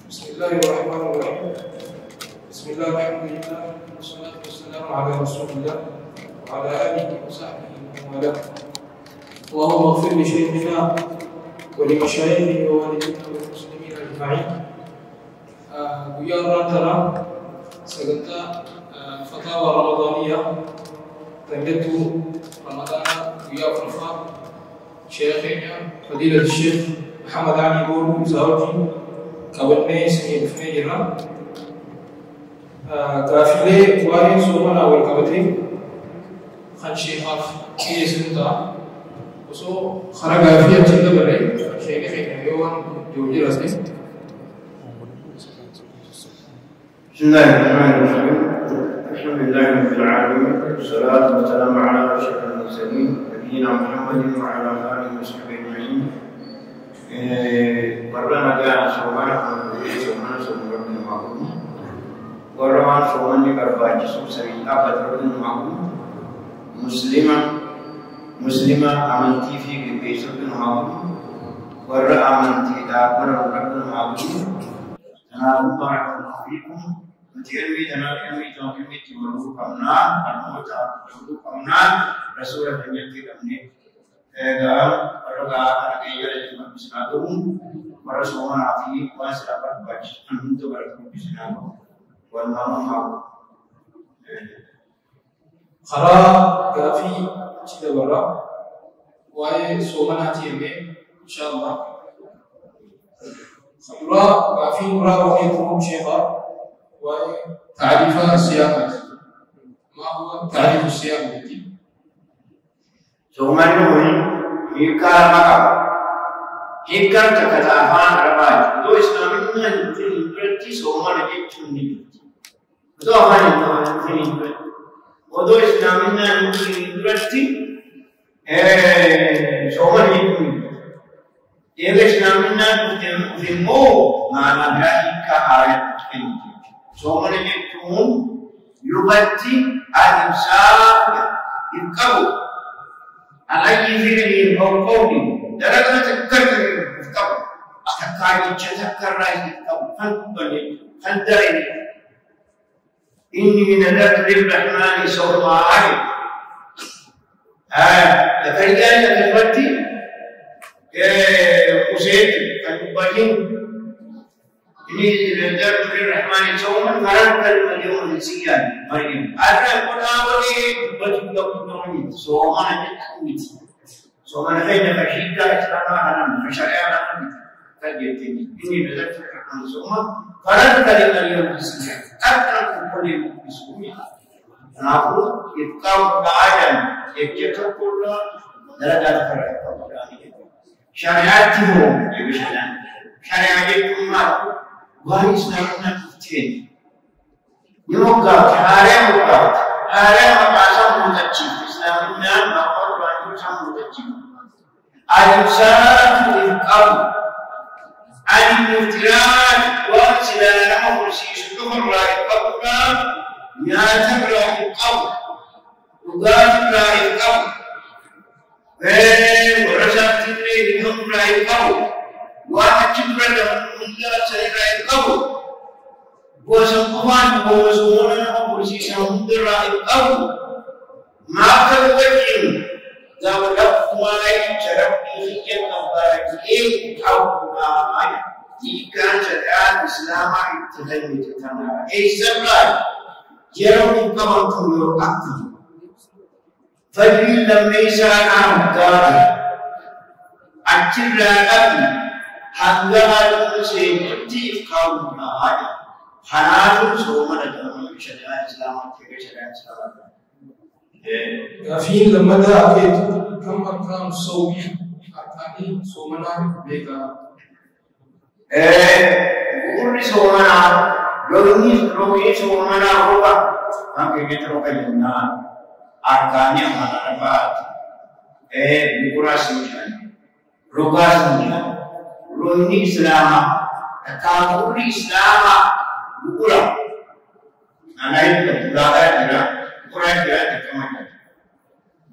بسم الله الرحمن الرحيم. بسم الله الحمد لله والصلاة والسلام على رسول الله وعلى آله وصحبه ومن والاه. اللهم اغفر لشيخنا ولمشايخه ووالدينا والمسلمين أجمعين. ويا ترى سجلت فتاوى رمضانية تنجت رمضان ويا فرفا شيخنا فضيلة الشيخ محمد علي بورو زوجي كابني سنين فني جرا كافيلي وارين سومنا والكابتين خان شيخاف كي سنتا وسو خرج كافية جدا بري شيخنا يوان جوجي راسي. بسم الله الرحمن الرحيم. الحمد لله رب العالمين والصلاة والسلام على أشرف المرسلين نبينا محمد وعلى آله وصحبه أجمعين. Warna dia soman sebelum mahu. Warna soman ni kerja susah apa terus mahu. Muslimah aman TV ke besok mahu. Warna aman tidak pernah mahu. Jangan barakallahu Kami cuma kamna, kamu kamna, Rasulullah hanya tidak ni. Kalau anak ia cuma bisa dong, para semua nafi pas dapat baca untuk berarti bisa dong. Warna mau. Khara kafi cita bara, wahai semua nafi ini, insyaallah. Khara kafi murah wahai tuh syekha. وتعريف الصياغة ما هو تعريف الصياغة التي سومانوي هيكار مكا هيكار تكتافان رباج دو إسلامنا نتري سومان يجتوني دو أفان نتري ودو إسلامنا نتري سومان يجتوني يجب إسلامنا نتري مو معنا هيكار آيات كنتي soman jechuun lubatti adamsaa qabu alayyi fi'li qawli dalagaa takka qabu takkaanicha takkarraa qabu kan daa'im inni min al-rabbi ar-rahmani sawmaa'i takariyan takfatti useet kan batin ini dari Rahman Sauman karena kalimat Insian Maryam. Ada penawari baju dokumen Sauman aja tuh. Sauman hanya bersyukur selama haram syariat kajian ini dari Rahman Sauman karena kalimat Insian. Akan kupoli bismillah. Kenapa? Ikau keadaan ikut pula dalam keadaan syariat itu dibilang syariat itu mah waris nak kutin. Yoga hari makasam mutaci. Islamnya makor banyu sam mutaci. Ayusan ilkam, ayumutiran, wasilah nama kursi sudah mulai kabuna, nyata mulai kau, ugat mulai kau, berasal dari mulai kau. Wajib berada mulia saya kau, bosan kuman bosan orang kursi samudera kau, maka wajib jawab mulai cara berfikir kembali kau ramai jika cara Islam itu lebih terkenal. Islam jauh kawan kuliah aktif. Fadil lemisa amdar, acirlah kami. Hanggang seperti kaum ada, hanatu semua dalam syariat Islam, syariat Islam. في لما ده أكيد كم أركان صومي أركاني صومنا بيكا. كل صومنا روي صومنا هو هم كي تروح كلنا أركاني هذا رباط. بكرة سمجان، روكا سمجان. Roni Islam, kakakuri Islam, bukulah. Anak itu bukan dia, bukan dia terkemana.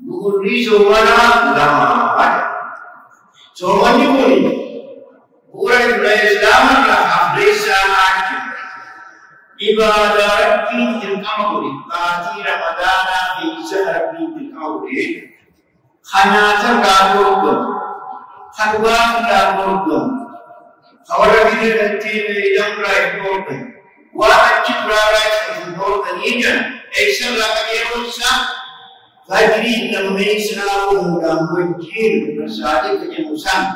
Bukuri semua lama. Semua ni pun bukan Islam lah, Islam ibadah Rabbi dirkamuri Bati Ramadana Bisa Rabbi dirkamuri Khanata Gagurgum Khanwa Gagurgum Kawara Bidir Nanti Idam Rai Gurgum Wajib Rai Gurgum Ijan Eksan Lakayarun Sam Fajri Namai Sanamu Mujir Bersadi Kejemusan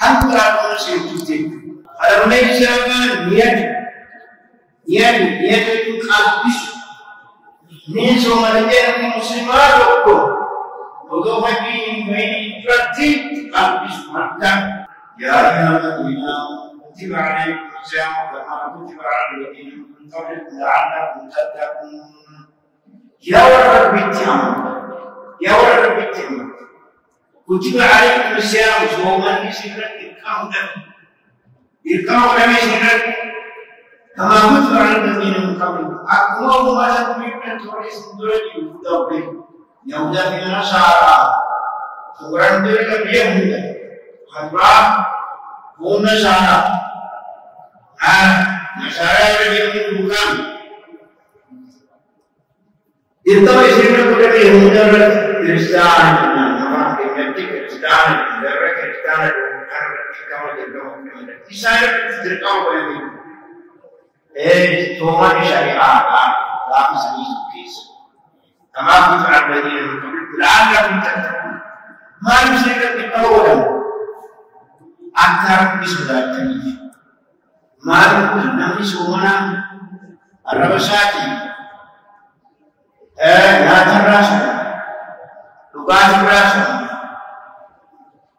Hantaran Sirkuti Ada mulai siapa niat itu habis. Ni semua orang Muslimah itu, kalau bagi ini berarti habis makan. Ya Allah tiba hari siang bermalam tiba hari ini untuk anda untuk ya orang berbicara. Kutiba hari siang semua ini segera dikau. Irkau kami sedang kamu orang dengan kami. Aku mau membaca pemimpin tulis sendiri di budak yang sudah dengan Sarah. Orang itu dia muda. Hadra, punya Sarah. Sarah dia bukan. Itu istilah budak yang muda Kristen. Orang Kristen, mereka Kristen. Isaya dirkau oleh Tuhan syariat dalam sebuah kisah. Kami berada di belanda kita. Manusia kita tahu akar disudah terjadi. Manusia nanti semua Arab Saudi, Natar Rasul, Lukas Rasul,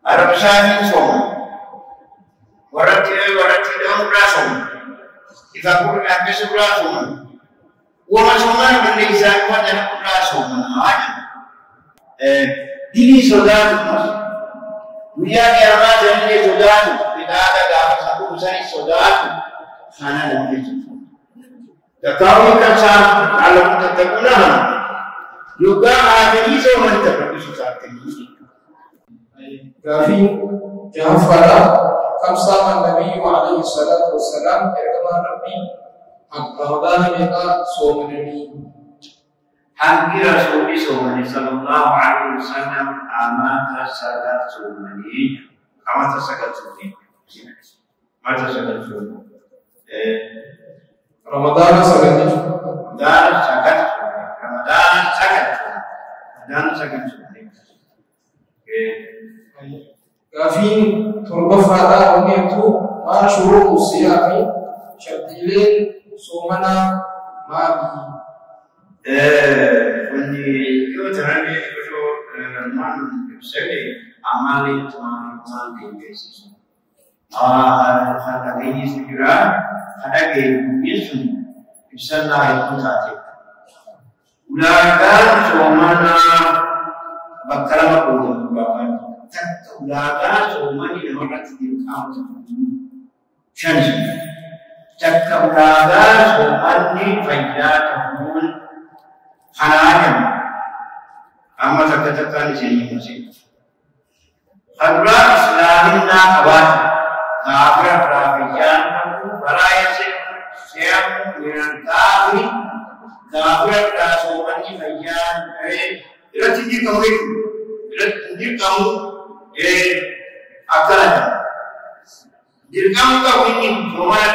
Arab Saudi semua. Warati daun berasum, kita pun ada seberasum. Uang semua berdasar pada berasum, Dini saudara, dunia kiamat jadi saudara. Tidak ada dalam satu besar saudara, sana dan itu. Tetapi kan kalau kita terkenal, juga ada isu mencapai sesuatu ini. Gafi Jafara Kamsaman Nabi Alaihi Salatu Wasalam Irkama Nabi Ramadhan Meka Somani Hampir Rasulullah Sallallahu Alaihi Wasallam Amata Sadat Somani Amata Sadat Somani Amata Sadat Somani Ramadhan Sagat Somani Gafi Turbafada Itu Ma Shuru Siyami Syabdilin Somana Mabi Quindi io tranne non segue amali teman-teman di Yesus. Kata ini segera ada ke Yesus bisa naik saja. Ulakan somana bakal aku bapak. Ulakan somani orang tidak kamu. Shansi. Cakap ulakan somani fayat tahun. Hanya amal kata-kata di sini masih. Hadra Islamin nakawat, nakra perapian kamu, baraya siap menantapi, nakra perasukan ini bagian. Bila tinggi kamu itu, bila tinggi kamu, akal ada. Bila kamu ini buat,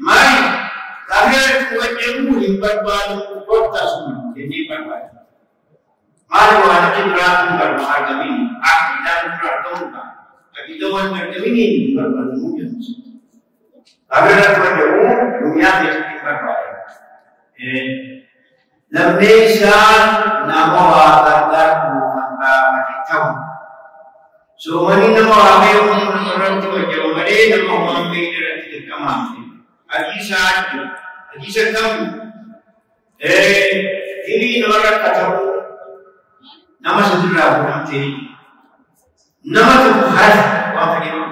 mari. Karena wajahmu ibadah kota semua, jadi ibadah. Mari wajib berlaku berharga ini, akidah berharga. Akidah berharga ini berharga mungkin. Karena wajahmu dunia jadi ibadah. Lembaga nama wadah bukan kita. So mani nama apa yang orang tua jauh mereka nama ambil dari kita kemana? Hadisat kamu, ini orang kata nama saudara nanti, nama Tuhan apa yang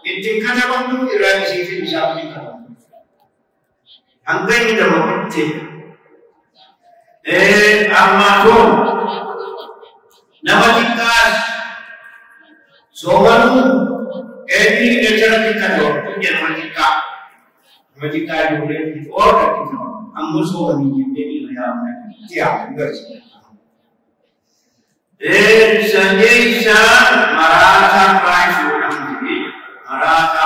itu kata kamu irani sih bisa kita, angkai ini dalam penting, amatun, nama kita, soalan, ini cara kita jawab, jangan kita. Macam kaya boleh di orang kita, ambil soal ini yang tiap bersi. Sendiri merasa kaya sudah menjadi merasa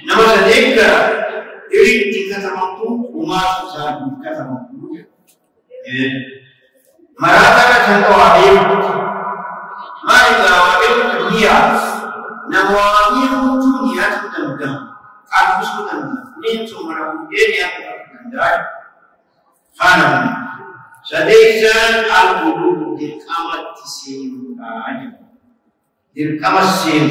nama sedekah diri tingkat mampu umat susah tingkat mampu. Merasa contoh adil, mereka adil dunia. Nawawi dunia tentang aku sudah ini cuma dia yang tentang karena sedekah al-qulub dirkamat sin aja dirkamat sin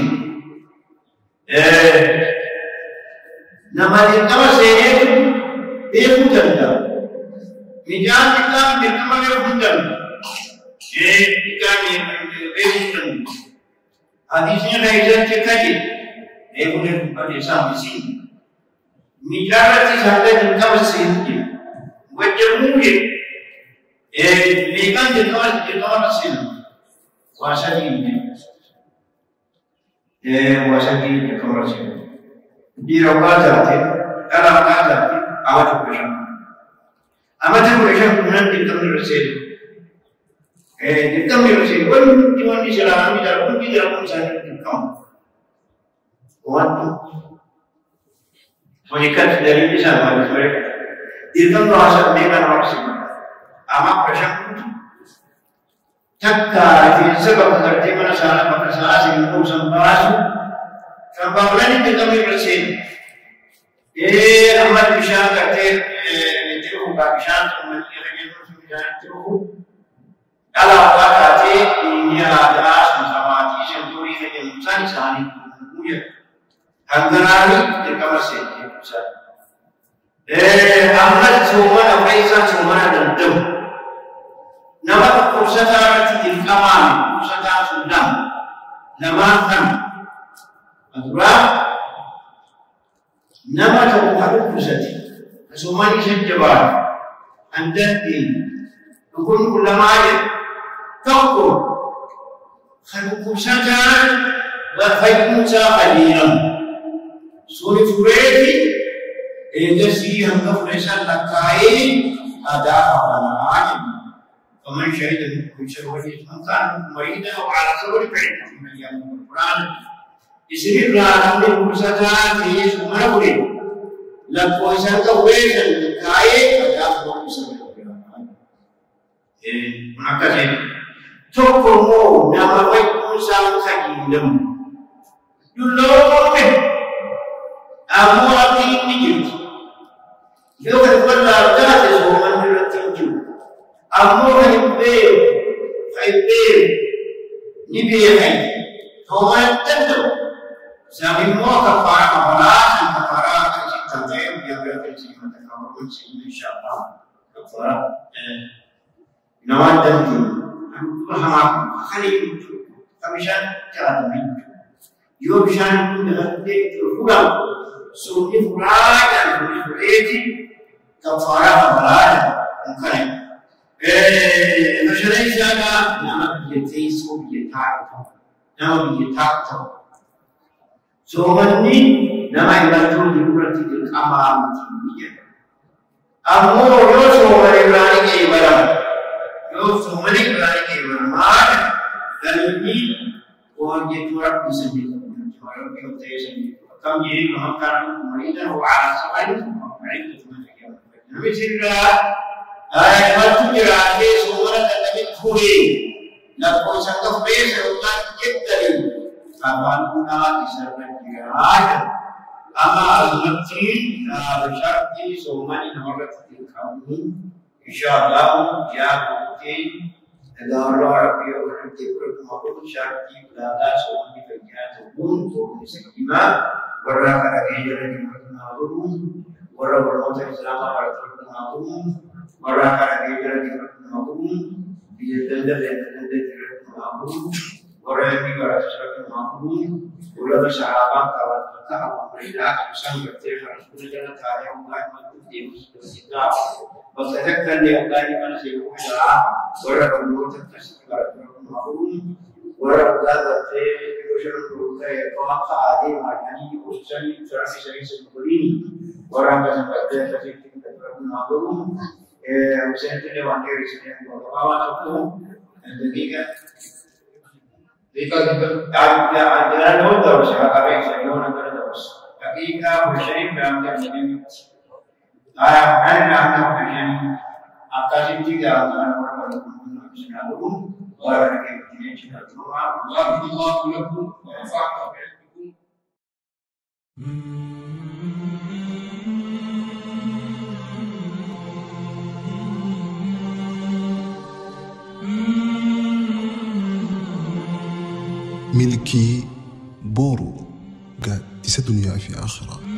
nama dirkamat sin dia tentang mijan kita dirkamat tentang kita tentang hadisnya dari cekati, boleh pada sampai sini. Micara sampai dengan sini, wajah mungkin, mereka dengan sini, kuasa ini, kuasa ini dengan sini. Di rumah jati, dalam jati, awak tu bersama kemudian kita bersama. Kita mesti pun cuma di selama dalam mungkin dalam sana kita, waktu mereka dari di sana mereka, kita merasa mereka merasa amat bersama. Takkan sebab kerja mana salah maka salah sehingga sampai sampai kita mesti amat bisa kerja itu bukan bisa cuma kerja itu. Kalau kata ini ada sama sendiri yang sani punya anggaran kita masih bisa. Amat semua apa isa semua dan nama perusahaan di kamar perusahaan sudah nama kan aturan nama terbuka perusahaan semua ini sejauh anda di hukum ulama تقول خلقوا شجرا وخيموا قليلا سوري فريدي إذا سيهم كفرشا لكاي أدا فبناء ومن شهد منكم شهوة من كان مريضا وعلى سبيل بعيد من أيام القرآن إسرائيل رأى من فرصتها في سمرة فريد لكوا شهد فريشا لكاي أدا فبناء maka Tokomo nama baik musang kagindem. Dulu amu api ini. Yo berpala dah sesuatu yang tinggi. Amu haibe, ni biar. Tuhan tentu. Sambil mau kafara kita tahu dia berarti kita kamu insyaallah kafara. Nama tentu. Paham kali itu kamisan cara itu. Yo bisa dengan itu kurang. Sudah dan berarti kafara bukan. Masalah sana nama dia so dia tak. Nama dia tak. So ini nama itu berarti amal dia. Amu yo so berarti ibadah. Yo semuanya berarti bermakna dan ini orang yang tuar bisa dilakukan orang yang tersenyum. Kami jadi mengangkat mereka wala sampai mereka cuma yang kami cerita waktu berarti semua tetapi kuri dan konsep base ulang kita ini kawan kita disertai dia ama al-mati bersyarti semua nomor kamu insyaallah ya mungkin dalam Arab yang berarti maupun syarti belanda semua dikerjakan untuk disegima berlaku kehidupan yang bermakna berlaku selama bermakna berlaku kehidupan yang bermakna dia tanda bermakna orang yang bermakna berlaku sahabat kawan kita mereka bisa berarti harus berjalan ke yang lain dia kita Maksudkan dia dari mana sih orang menurut kasih kepada orang orang berkata itu sudah فمقطع عادي يعني وشاني شراسي شريس المقولين ورا كذا بدأ تجيب تقربون هذوم وسنتين وانتيري سنين وطبعا تقوم الدقيقة ada dua dosa, kami sayang ada dosa. Tapi kalau bersyukur dalam keadaan ada keadaan atas itu juga akan orang selalu orang yang tidak cinta Tuhan. Allah lakum wa nafa'na bi'ilmikum. ملكي بورو قاعد تسدني في آخرة